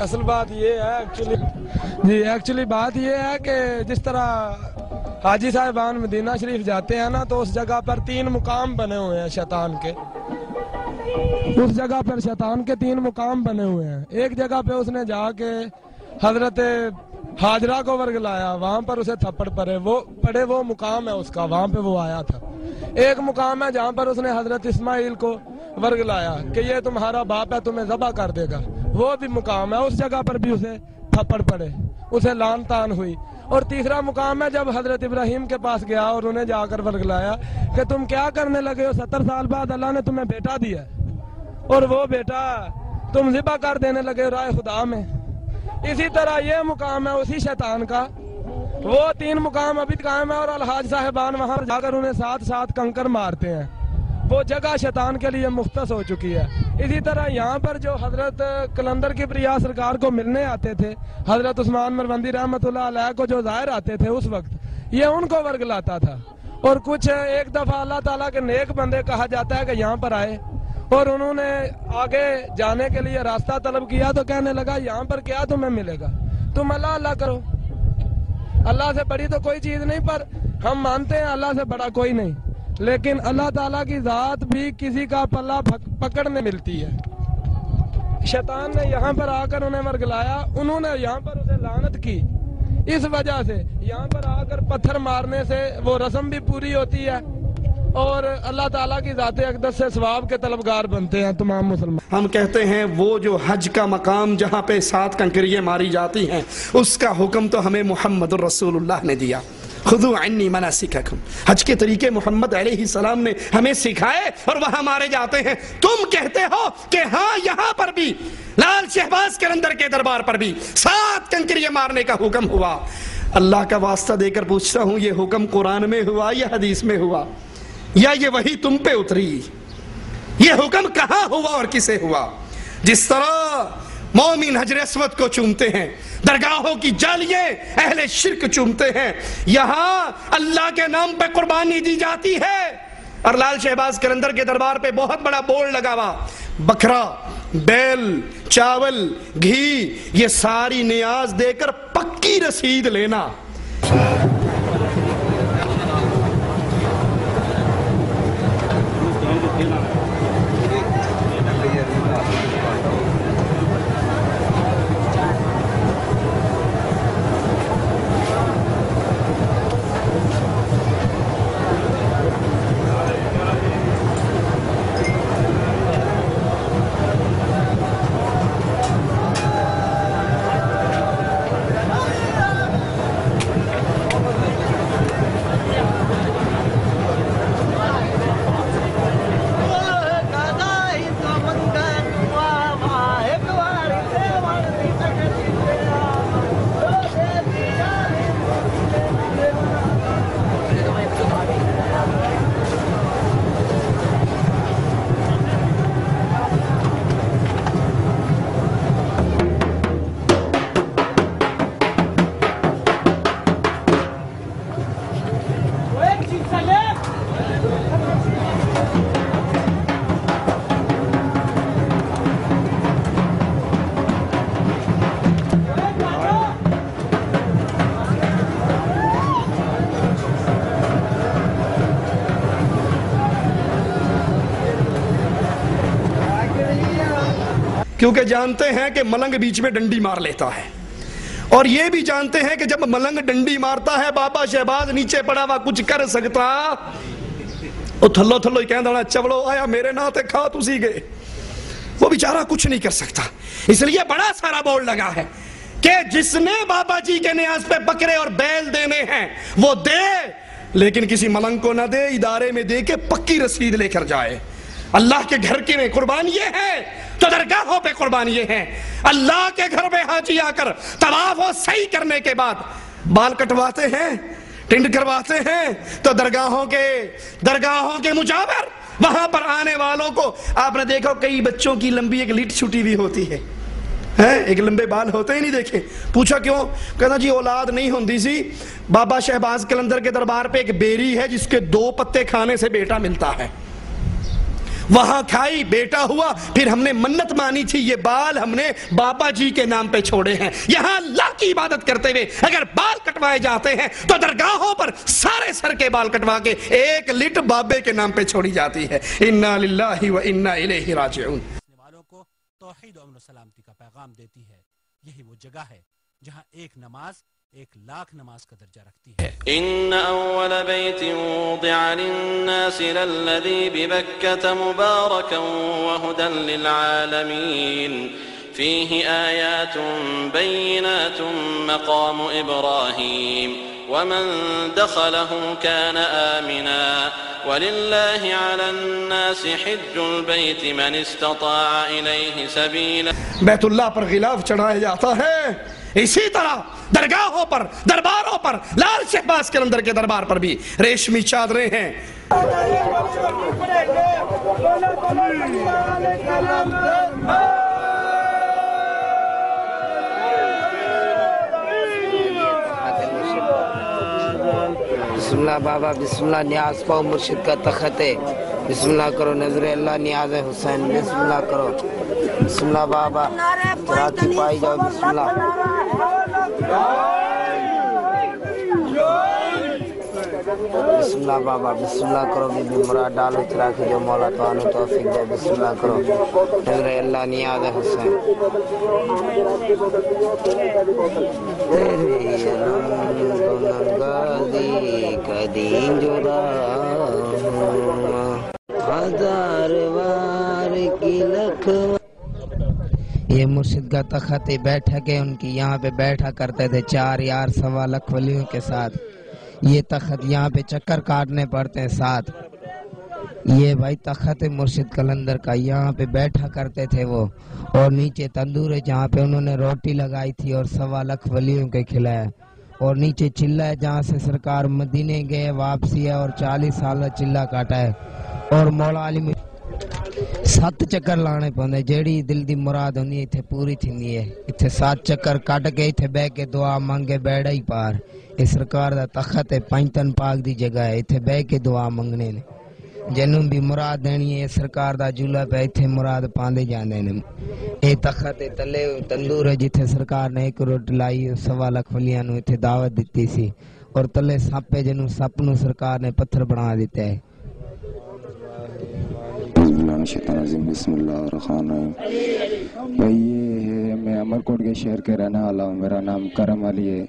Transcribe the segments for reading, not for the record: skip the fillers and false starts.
اصل بات یہ ہے ایکچولی بات یہ ہے کہ جس طرح حاجی صاحبان مدینہ شریف جاتے ہیں نا، تو اس جگہ پر 3 مقام بنے ہوئے ہیں شیطان کے. اس جگہ پر شیطان کے 3 مقام بنے ہوئے ہیں. ایک جگہ پہ اس نے جا کے حضرت حاجرہ کو ورگلایا، وہاں پر اسے تھپڑ پڑے وہ مقام ہے اس کا، وہاں پہ وہ آیا تھا. ایک مقام ہے جہاں پر اس نے حضرت اسماعیل کو ورگلایا کہ یہ تمہارا باپ ہے، تمہیں ذبح کر دے گا، وہ بھی مقام ہے. اس جگہ پر بھی اسے تھپڑ پڑے، اسے لان تان ہوئی. اور تیسرا مقام ہے جب حضرت ابراہیم کے پاس گیا اور انہیں جا کر ورگلایا کہ تم کیا کرنے لگے ہو، 70 سال بعد اللہ نے تمہیں بیٹا دیا اور وہ بیٹا تم ذبح کر دینے لگے راہ خدا میں. اسی طرح یہ مقام ہے اسی شیطان کا. وہ 3 مقام ابھی قائم ہے اور الحاج صاحبان وہاں جا کر انہیں ساتھ کنکر مارتے ہیں. وہ جگہ شیطان کے لیے مختص ہو چکی ہے. اسی طرح یہاں پر جو حضرت قلندر کبریا سرکار کو ملنے آتے تھے، حضرت عثمان مروندی رحمت اللہ علیہ کو جو ظاہر آتے تھے اس وقت، یہ ان کو ورگلاتا تھا. اور کچھ ایک دفعہ اللہ تعالیٰ کے نیک بندے کہا جاتا ہے کہ یہاں پر آئے اور انہوں نے آگے جانے کے لیے راستہ طلب کیا تو کہنے لگا یہاں پر کیا تمہیں ملے گا، تم اللہ اللہ کرو، اللہ سے بڑی تو کوئی چیز نہیں، پر ہم مانتے ہیں اللہ سے بڑا کوئی نہیں. لیکن اللہ تعالیٰ کی ذات بھی کسی کا پلہ پکڑنے ملتی ہے. شیطان نے یہاں پر آ کر انہیں ورگلایا، انہوں نے یہاں پر اسے لعنت کی. اس وجہ سے یہاں پر آ کر پتھر مارنے سے وہ رسم بھی پوری ہوتی ہے اور اللہ تعالیٰ کی ذات اقدس سے ثواب کے طلبگار بنتے ہیں تمام مسلمان. ہم کہتے ہیں وہ جو حج کا مقام جہاں پہ 7 کنکریاں ماری جاتی ہیں، اس کا حکم تو ہمیں محمد الرسول اللہ نے دیا. خذوا عنی مناسککم، حج کے طریقے محمد علیہ السلام نے ہمیں سکھائے اور وہاں مارے جاتے ہیں. تم کہتے ہو کہ ہاں یہاں پر بھی لال شہباز قلندر کے دربار پر بھی 7 کنکریاں مارنے کا حکم ہوا. اللہ کا واسطہ دے کر پوچھتا ہوں، یہ حکم قرآن میں ہوا یا حدیث میں ہوا یا یہ وحی تم پہ اتری؟ یہ حکم کہاں ہوا اور کسے ہوا؟ جس طرح مومن حجر اسود کو چومتے ہیں، درگاہوں کی جالیے اہل شرک چومتے ہیں، یہاں اللہ کے نام پہ قربانی دی جاتی ہے. اور لال شہباز قلندر کے دربار پہ بہت بڑا بورڈ لگا ہوا، بکرا، بیل، چاول، گھی، یہ ساری نیاز دے کر پکی رسید لینا. کیونکہ جانتے ہیں کہ ملنگ بیچ میں ڈنڈی مار لیتا ہے، اور یہ بھی جانتے ہیں کہ جب ملنگ ڈنڈی مارتا ہے بابا شہباز نیچے پڑا ہوا کچھ کر سکتا؟ وہ تھلو تھلو ہی کہہ دینا چولو آیا میرے نہ تے کھا تسی گئے. وہ بیچارہ کچھ نہیں کر سکتا. اس لیے بڑا سارا بورڈ لگا ہے کہ جس نے بابا جی کے نیاز پہ بکرے اور بیل دینے ہیں وہ دے، لیکن کسی ملنگ کو نہ دے، ادارے میں دے کے پکی رسید لے کر جائے. اللہ کے گھر کے میں قربان یہ ہے تو درگاہوں پہ قربان یہ ہے. اللہ کے گھر میں حاجی آ کر طواف و سعی کرنے کے بعد بال کٹواتے ہیں، ٹنڈ کرواتے ہیں، تو درگاہوں کے مجاور وہاں پر آنے والوں کو آپ نے دیکھو کئی بچوں کی لمبی ایک لٹ چھٹی ہوئی ہوتی ہے، ایک لمبے بال ہوتے ہی نہیں دیکھے. پوچھا کیوں؟ کہنا جی اولاد نہیں ہوندی سی. بابا شہباز قلندر کے دربار پہ ایک بیری ہے جس کے 2 پتے کھانے سے بیٹا ملتا ہے. وہاں کھائی، بیٹا ہوا، پھر ہم نے منت مانی تھی یہ بال ہم نے بابا جی کے نام پہ چھوڑے ہیں۔ یہاں اللہ کی عبادت کرتے ہوئے اگر بال کٹوائے جاتے ہیں تو درگاہوں پر سارے سر کے بال کٹوا کے ایک لٹ بابے کے نام پہ چھوڑی جاتی ہے۔ انا للہ و انا الیہ راجعون۔ والوں کو توحید و امن و سلامتی کا پیغام دیتی ہے۔ یہی وہ جگہ ہے جہاں ایک نماز 1,00,000 نماز کا درجہ رکھتی ہے۔ إن أول بيت وضع للناس للذي ببكة مباركا وهدى للعالمين فيه آيات بينات مقام إبراهيم ومن دخله كان آمنا ولله على الناس حج البيت من استطاع إليه سبيلا۔ بیت اللہ پر غلاف چڑھایا جاتا ہے، اسی طرح درگاہوں پر، درباروں پر، لال شہباز قلندر کے دربار پر بھی ریشمی چادریں ہیں۔ بسم اللہ بابا، بسم اللہ، نیاز پاؤ مرشد کا تخت ہے، بسم اللہ کرو، نظر اللہ نیاز حسین، بسم اللہ کرو، بسم اللہ بابا، چراتی پائی جاؤ، بسم اللہ۔ بسم اللہ بابا، بسم اللہ کرو، بی بی مراد ڈالو چراکی جو مولا توانو توفیق دے، بسم اللہ کرو، نظر اللہ نیاز حسین۔ تیرے رنگ نگادی کدیں جدا ہزار وار کی لکھ۔ یہ مرشد کا تخت بیٹھک ہے ان کی، یہاں پہ بیٹھا کرتے تھے 4 یا 1.25 لاکھ ولیوں کے ساتھ۔ یہ تخت یہاں پہ چکر کاٹنے پڑتے ہیں ساتھ۔ یہ بھائی تخت مرشد قلندر کا، یہاں پہ بیٹھا کرتے تھے وہ، اور نیچے تندور ہے جہاں پہ انہوں نے روٹی لگائی تھی اور 1.25 لاکھ ولیوں کے کھلایا، اور نیچے چلہ ہے جہاں سے سرکار مدینے گئے واپسی ہے اور 40 سال چلہ کاٹا ہے، اور مولا علی 7 چکر لانے پوندے، جیڑی دل دی مراد ہوندی ایتھے پوری تھیندی ہے۔ ایتھے 7 چکر کٹ کے ایتھے بہ کے دعا مانگے بیڑا ہی پار۔ یہ سرکار دا تخت ہے، پنجتن پاک دی جگہ ہے، ایتھے بہ کے دعا منگنے نے، جنوں بھی مراد دینی ہے سرکار دا جھولا پہ ایتھے مراد پاندے جاندے نے۔ اے تخت تلے تندور ہے جتھے سرکار نے 1 روٹی لائی، 1.25 لاکھ ولیاں نو ایتھے دعوت دتی سی، اور تلے سپ ہے جنوں سپ نو سرکار نے پتھر بنا دیتا ہے۔ بسم اللہ الرحمن الرحیم۔ بھائی یہ ہے، میں امرکوٹ کے شہر کے رہنے والا ہوں، میرا نام کرم علی ہے۔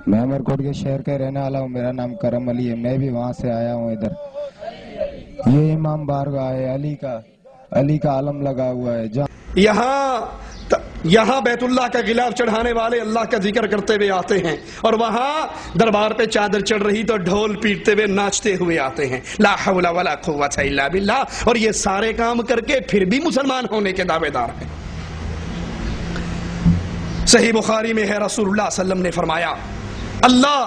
میں امرکوٹ کے شہر کے رہنے والا ہوں، میرا نام کرم علی ہے، میں بھی وہاں سے آیا ہوں ادھر۔ یہ امام بارگاہ ہے، علی کا علم لگا ہوا ہے۔ یہاں بیت اللہ کا غلاف چڑھانے والے اللہ کا ذکر کرتے ہوئے آتے ہیں، اور وہاں دربار پہ چادر چڑھ رہی تو ڈھول پیٹتے ہوئے ناچتے ہوئے آتے ہیں، لا حول ولا قوت الا باللہ، اور یہ سارے کام کر کے پھر بھی مسلمان ہونے کے دعوے دار ہیں۔ صحیح بخاری میں ہے، رسول اللہ صلی اللہ علیہ وسلم نے فرمایا، اللہ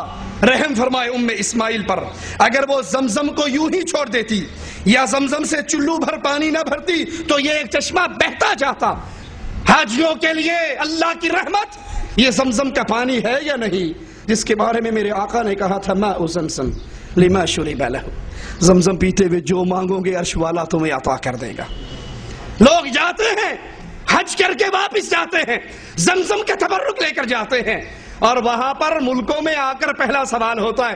رحم فرمائے اسماعیل پر، اگر وہ زمزم کو یوں ہی چھوڑ دیتی یا زمزم سے چلو بھر پانی نہ بھرتی تو یہ ایک چشمہ بہتا جاتا۔ حاجیوں کے لیے اللہ کی رحمت، یہ زمزم کا پانی ہے یا نہیں، جس کے بارے میں میرے آقا نے کہا تھا ماء زمزم لما شرب لہ، زمزم پیتے ہوئے جو مانگو گے عرش والا تمہیں عطا کر دے گا۔ لوگ جاتے ہیں حج کر کے واپس جاتے ہیں، زمزم کا تبرک لے کر جاتے ہیں، اور وہاں پر ملکوں میں آ کر پہلا سوال ہوتا ہے،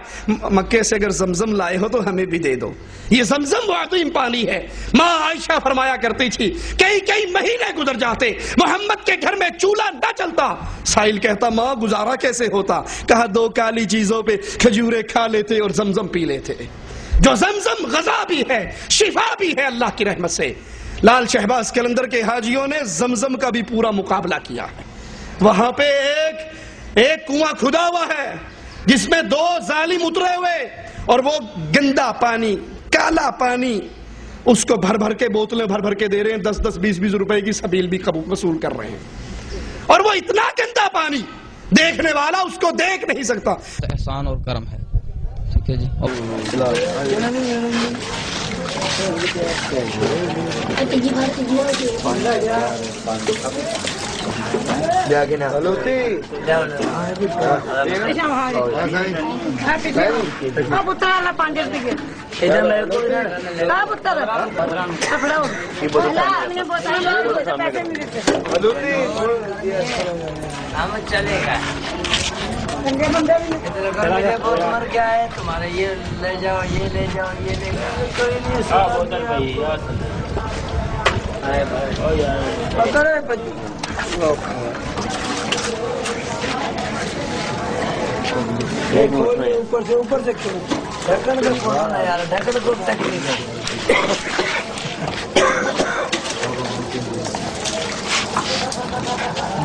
مکے سے اگر زمزم لائے ہو تو ہمیں بھی دے دو۔ یہ زمزم عظیم پانی ہے۔ ماں عائشہ فرمایا کرتی تھی، کئی مہینے گزر جاتے، محمد کے گھر میں چولہا نہ چلتا۔ سائل کہتا، ماں گزارا کیسے ہوتا؟ کہا 2 کالی چیزوں پہ کھجورے کھا لیتے اور زمزم پی لیتے۔ جو زمزم غذا بھی ہے، شفا بھی ہے اللہ کی رحمت سے۔ لال شہباز قلندر کے حاجیوں نے زمزم کا بھی پورا مقابلہ کیا ہے۔ وہاں پہ ایک کنواں کھدا ہوا ہے جس میں 2 ظالم اترے ہوئے، اور وہ گندا پانی، کالا پانی، اس کو بھر کے بوتلیں بھر کے دے رہے ہیں، 10 20 روپے کی سبیل بھی وصول کر رہے ہیں، اور وہ اتنا گندا پانی دیکھنے والا اس کو دیکھ نہیں سکتا۔ احسان اور کرم ہے، ٹھیک ہے جی۔ چلے گا بہت مر گیا ہے تمہارے، یہ لے جاؤ یہ لے جاؤ یہ لے جاؤ، کوئی نہیں اوپر سے ڈھکن کا کھولنا یار، ڈھکن کو تکلیف ہے۔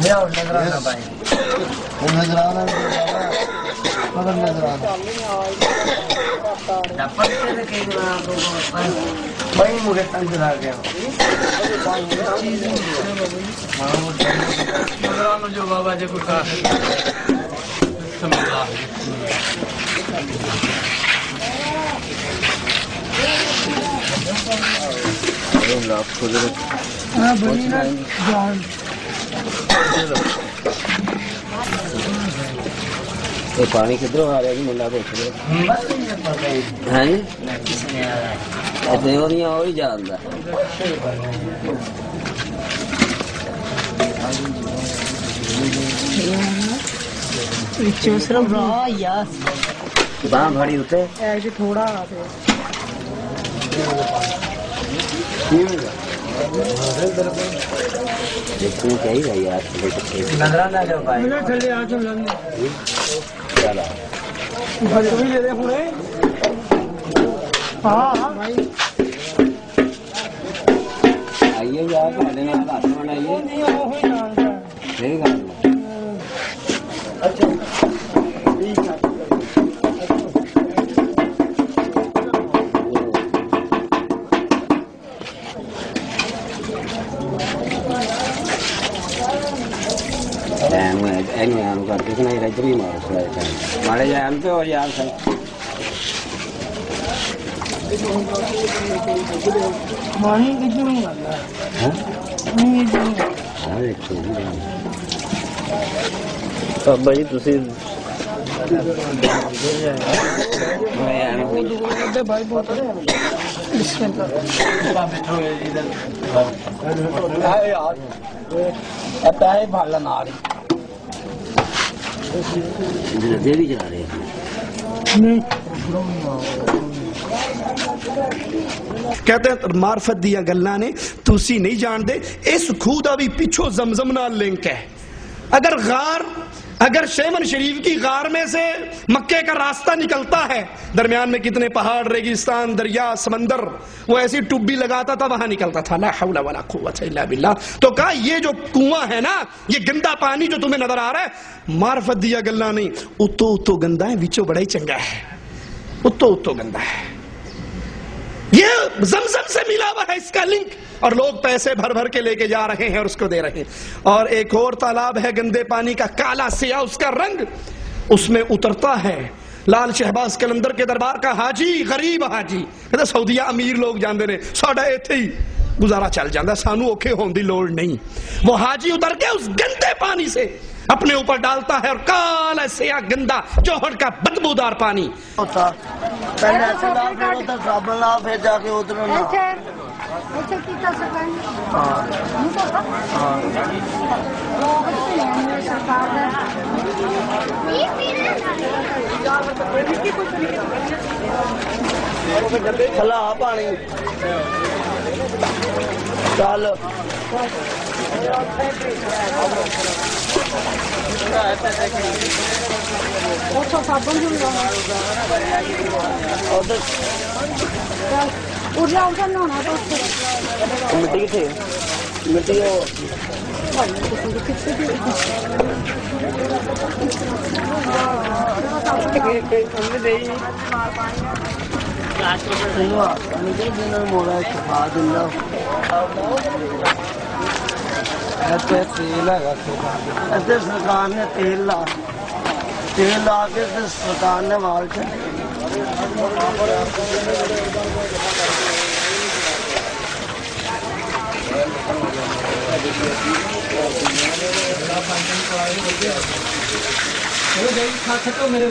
نظر آنا بھائی، نظر آنا مگر نظر آنا بھائی مجھے تنگ آ گیا نظر آنا جو بابا جی کو کہا پانی کدھر آ رہا جی؟ ملا دیکھ ہاں جی اتنے اور ہی جانتا باں بھڑی ہوتے تھوڑا دیکھنا چاہیے یار، آئیے یار تھوڑے نال ہاتھ بنائیے صحیح گل کر کے نہیں ادھر ہی مارو مارے جان پہ اور یار سر بابا جی تھی بھی چلا رہے کہتے ہیں معرفت دیا گلاں نے تسی نہیں جان دے، اس خود بھی پیچھو زمزم نال لنک ہے۔ اگر شیمن شریف کی غار میں سے مکے کا راستہ نکلتا ہے، درمیان میں کتنے پہاڑ، ریگستان، دریا، سمندر، وہ ایسی ٹبی لگاتا تھا وہاں نکلتا تھا، لا حول ولا قوت الا باللہ۔ تو کہا یہ جو کنواں ہے نا، یہ گندا پانی جو تمہیں نظر آ رہا ہے، معرفت دیا گلاں نہیں، اتو گندا ہے، وچوں بڑا ہی چنگا ہے، اتو گندا ہے۔ یہ زمزم سے ملا ہوا ہے اس کا لنک، اور لوگ پیسے بھر کے لے کے جا رہے ہیں اور اس کو دے رہے ہیں۔ اور ایک اور تالاب ہے گندے پانی کا، کالا سیاہ اس کا رنگ، اس میں اترتا ہے لال شہباز قلندر کے دربار کا حاجی، غریب حاجی، کہتے سعودیہ امیر لوگ جاندے نے، ساڈا ایتھے ہی گزارا چل جاندہ، سانو اوکھے ہون دی لوڑ نہیں۔ وہ حاجی اتر کے اس گندے پانی سے اپنے اوپر ڈالتا ہے، اور کالا سیاہ گندا جوہر کا بدبودار پانی ہوتا پہلے ایسے لا پھر ہوتا صابن لا پھر جا کے اترنا۔ کھلا پانی چل مٹی کتنے مٹی موڑا شفا دلہ سرکار نے تیل لا کے سرکار نے وال چلے میرے